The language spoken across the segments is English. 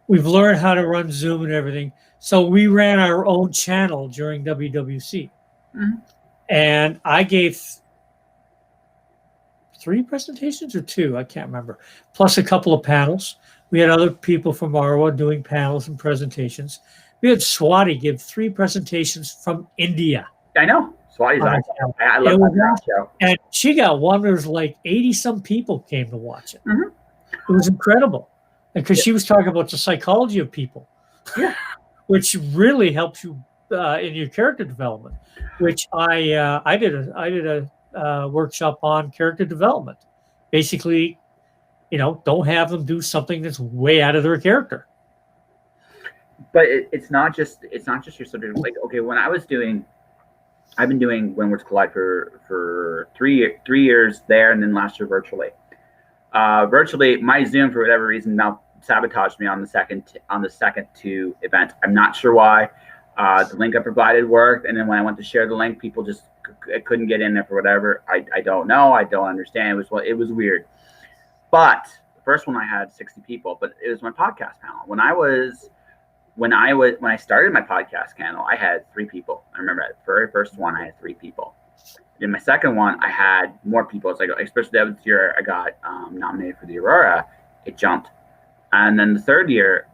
we've learned how to run Zoom and everything. So we ran our own channel during WWC, Mhm. and I gave three presentations or two, I can't remember, plus a couple of panels. We had other people from Marwa doing panels and presentations. We had Swati give three presentations from India I know. Swati's on a awesome. panel. I It love was that awesome. show. And she got one. There's like 80 some people came to watch it. Mhm. It was incredible because she was talking about the psychology of people, Yeah. which really helps you in your character development. Which I did a workshop on character development. Basically, don't have them do something that's way out of their character. But it's not just your subject. Like, okay, I've been doing When Words Collide for 3 years there, and then last year virtually. Virtually, my Zoom for whatever reason now sabotaged me on the second two events. I'm not sure why. The link I provided worked, and then when I went to share the link, people just couldn't get in there for whatever. I don't know. I don't understand. It was weird. But the first one I had 60 people, but it was my podcast panel. When I started my podcast channel, I had 3 people. I remember at the very first one, I had 3 people. In my second one, I had more people. It's like, especially that year I got nominated for the Aurora, it jumped. And then the third year,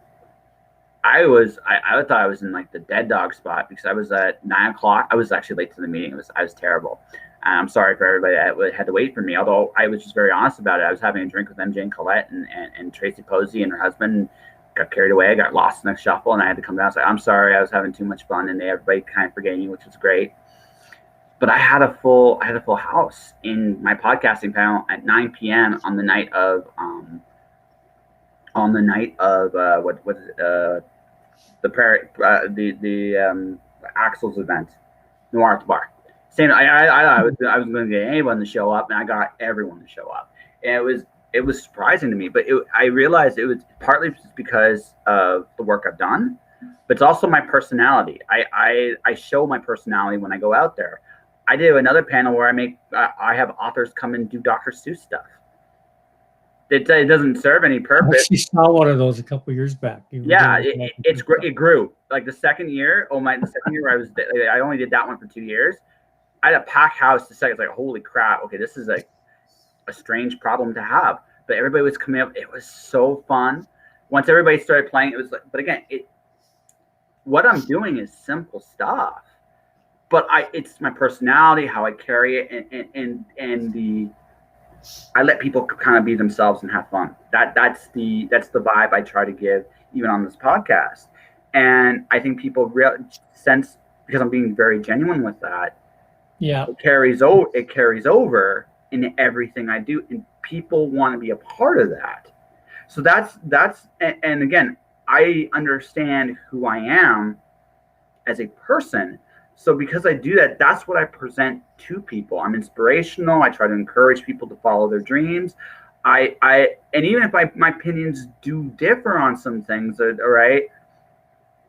I thought I was in like the dead dog spot because I was at 9 o'clock. I was actually late to the meeting. I was terrible. And I'm sorry for everybody that had to wait for me. Although I was just very honest about it. I was having a drink with MJ and Colette and Tracy Posey and her husband. Got carried away. I got lost in the shuffle, and I had to come down and say, "I'm sorry. I was having too much fun," and everybody kind of forgave me, which was great. But I had a full house in my podcasting panel at 9 p.m. on the night of what is it, the Axel's event, Noir at the Bar. Same. I was going to get anyone to show up, and I got everyone to show up. And it was surprising to me, but I realized it was partly just because of the work I've done, but it's also my personality. I show my personality when I go out there. I did another panel where I have authors come and do Dr. Seuss stuff. It doesn't serve any I purpose. actually saw one of those a couple years back. Yeah, it grew. Like the second year, the second year where I only did that one for 2 years. I had a packed house. The second, it's like, holy crap. Okay, this is like a strange problem to have. But everybody was coming up. It was so fun. Once everybody started playing, it was like. But again, what I'm doing is simple stuff. But it's my personality, how I carry it, and I let people kind of be themselves and have fun. That's the vibe I try to give even on this podcast. And I think people sense, because I'm being very genuine with that. Yeah. It carries over in everything I do, and people want to be a part of that. So and again, I understand who I am as a person. So because I do that, that's what I present to people. I'm inspirational. I try to encourage people to follow their dreams. And even if my opinions do differ on some things, all right,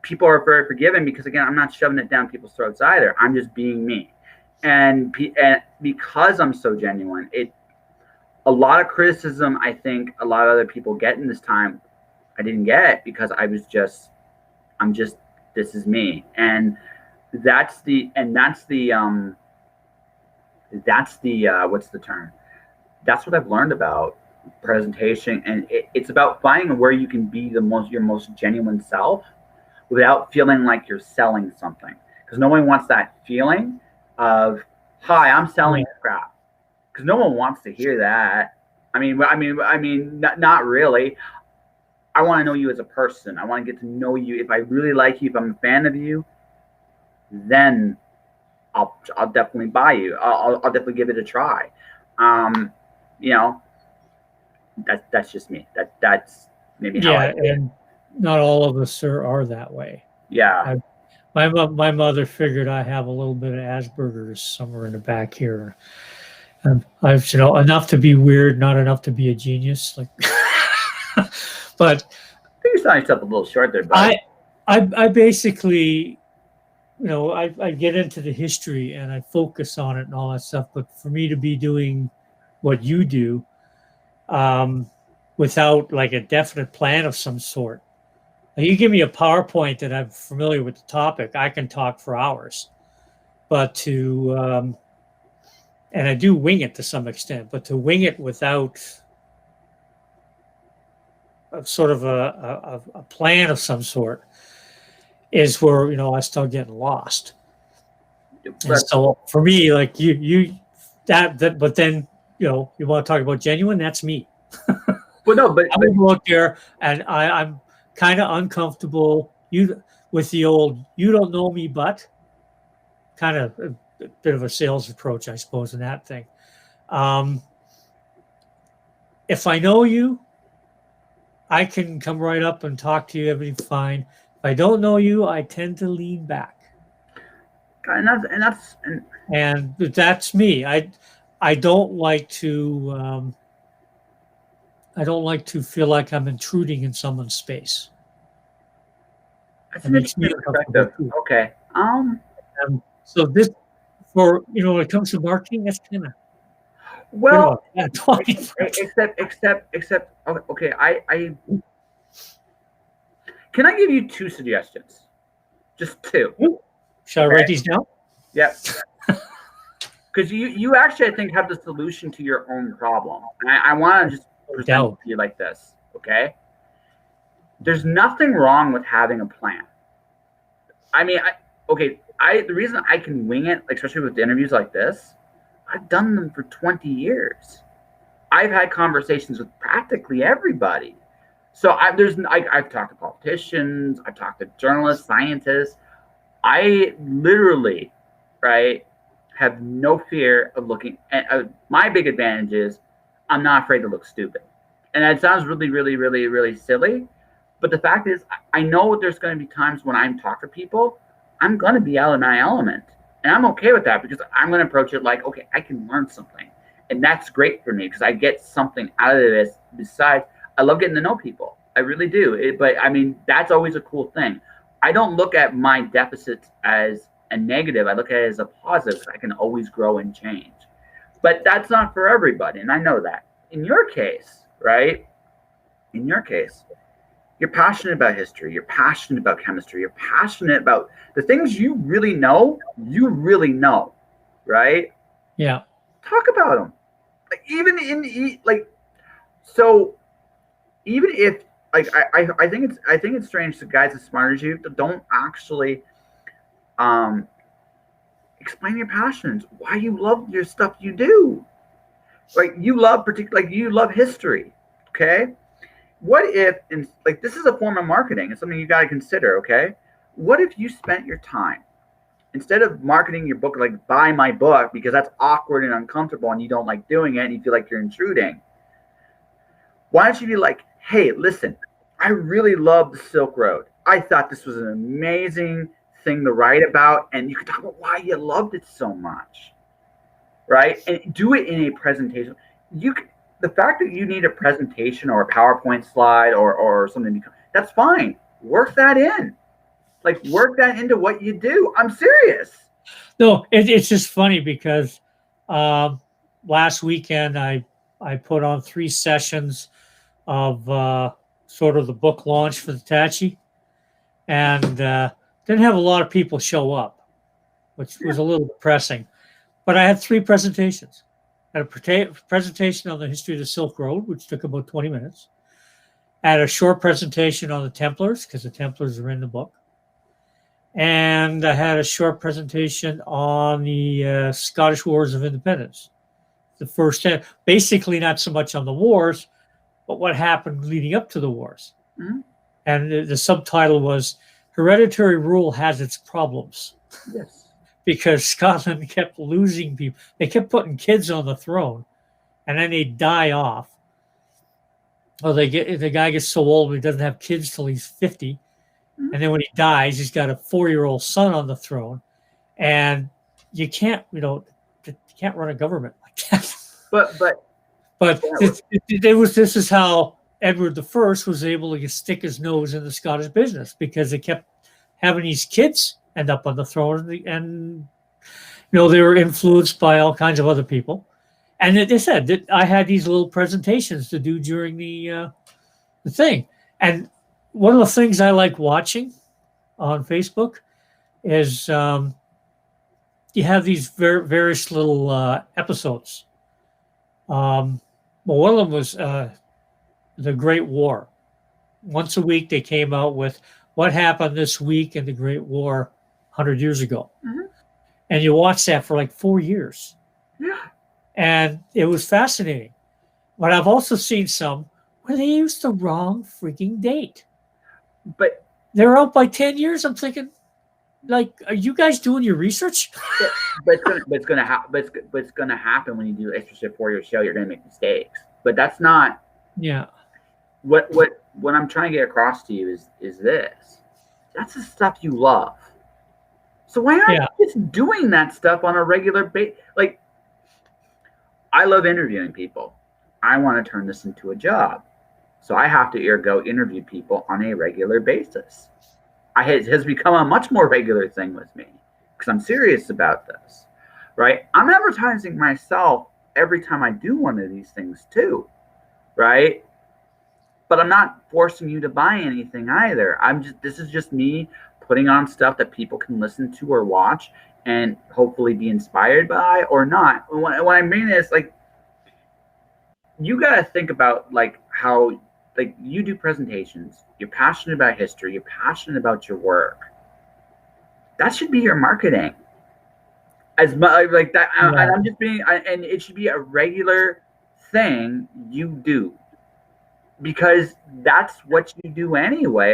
people are very forgiving because, again, I'm not shoving it down people's throats either. I'm just being me. And because I'm so genuine, a lot of criticism I think a lot of other people get in this time, I didn't get because this is me. And that's the what's the term? That's what I've learned about presentation, and it's about finding where you can be your most genuine self without feeling like you're selling something, because no one wants that feeling of, hi, I'm selling crap, because no one wants to hear that. I mean, not really. I want to know you as a person. I want to get to know you. If I really like you, if I'm a fan of you, then I'll definitely buy you. I'll definitely give it a try. That's just me. That's maybe how I do it. And not all of us are that way. Yeah. My mother figured I have a little bit of Asperger's somewhere in the back here. I've enough to be weird, not enough to be a genius. Like, but I think you're selling yourself a little short there, but I basically, I get into the history and I focus on it and all that stuff. But for me to be doing what you do, without like a definite plan of some sort, You give me a PowerPoint that I'm familiar with the topic, I can talk for hours. But and I do wing it to some extent, but to wing it without a sort of a plan of some sort is where I start getting lost. And so for me, like you that but then you want to talk about genuine, that's me. Well, no, but I would go out there and I'm kind of uncomfortable with the old you don't know me, but kind of a bit of a sales approach, I suppose, in that thing. If I know you, I can come right up and talk to you, everything's fine. If I don't know you, I tend to lean back. And that's me. I don't like to feel like I'm intruding in someone's space. That's an interesting perspective. Okay. So this, when it comes to marketing, that's kind of except okay. I can I give you 2 suggestions? Just 2. Shall I write these down? Yep. Because you actually, I think, have the solution to your own problem. And I want to just present it to you like this, okay? There's nothing wrong with having a plan. I mean, the reason I can wing it, especially with interviews like this, I've done them for 20 years. I've had conversations with practically everybody. So I've talked to politicians, I've talked to journalists, scientists. I literally, have no fear of looking. And my big advantage is I'm not afraid to look stupid. And that sounds really, really, really, really silly. But the fact is, I know there's going to be times when I'm talking to people, I'm going to be out of my element. And I'm okay with that because I'm going to approach it like, okay, I can learn something. And that's great for me because I get something out of this. Besides, I love getting to know people. I really do. But I mean, that's always a cool thing. I don't look at my deficits as a negative. I look at it as a positive. I can always grow and change. But that's not for everybody. And I know that. In your case, you're passionate about history. You're passionate about chemistry. You're passionate about the things you really know, right? Yeah. Talk about them. Even if I think it's strange to guys as smart as you that don't actually explain your passions, why you love your stuff you do. You love history, okay? What if, this is a form of marketing. It's something you got to consider, okay? What if you spent your time, instead of marketing your book, buy my book, because that's awkward and uncomfortable and you don't like doing it and you feel like you're intruding. Why don't you be like, hey, listen, I really love the Silk Road. I thought this was an amazing thing to write about. And you can talk about why you loved it so much, right? And do it in a presentation. The fact that you need a presentation or a PowerPoint slide or something, that's fine. Work that in. Work that into what you do. I'm serious. No, it's just funny because last weekend I put on 3 sessions of sort of the book launch for the Tachi, and didn't have a lot of people show up, which was a little depressing. But I had 3 presentations. I had a presentation on the history of the Silk Road, which took about 20 minutes. I had a short presentation on the Templars, because the Templars are in the book. And I had a short presentation on the Scottish Wars of Independence. The first 10, basically not so much on the wars, but what happened leading up to the wars. Mm-hmm. And the subtitle was Hereditary Rule Has Its Problems. Yes. Because Scotland kept losing people. They kept putting kids on the throne, and then they die off. Well, the guy gets so old he doesn't have kids till he's 50. Mm-hmm. And then when he dies, he's got a 4-year-old son on the throne. And you can't run a government like that. But this is how Edward I was able to stick his nose in the Scottish business, because they kept having these kids end up on the throne, and they were influenced by all kinds of other people. And they said that I had these little presentations to do during the thing, and one of the things I like watching on Facebook is you have these various little episodes. Well, one of them was the Great War. Once a week, they came out with what happened this week in the Great War 100 years ago. Mhm. And you watch that for like 4 years. Yeah. And it was fascinating. But I've also seen some where they used the wrong freaking date. But They're out by 10 years. I'm thinking, like, are you guys doing your research? it's gonna happen when you do especially a 4-year show. You're gonna make mistakes. But that's not Yeah. what I'm trying to get across to you is this. That's the stuff you love. So why aren't you just doing that stuff on a regular basis? Like, I love interviewing people. I want to turn this into a job. So I have to go interview people on a regular basis. It has become a much more regular thing with me because I'm serious about this, right? I'm advertising myself every time I do one of these things too, right? But I'm not forcing you to buy anything either. This is just me putting on stuff that people can listen to or watch and hopefully be inspired by or not. When I mean this, like, you got to think about like how like you do presentations, you're passionate about history, you're passionate about your work. That should be your marketing. As much like that, and I'm just being, and it should be a regular thing you do because that's what you do anyway.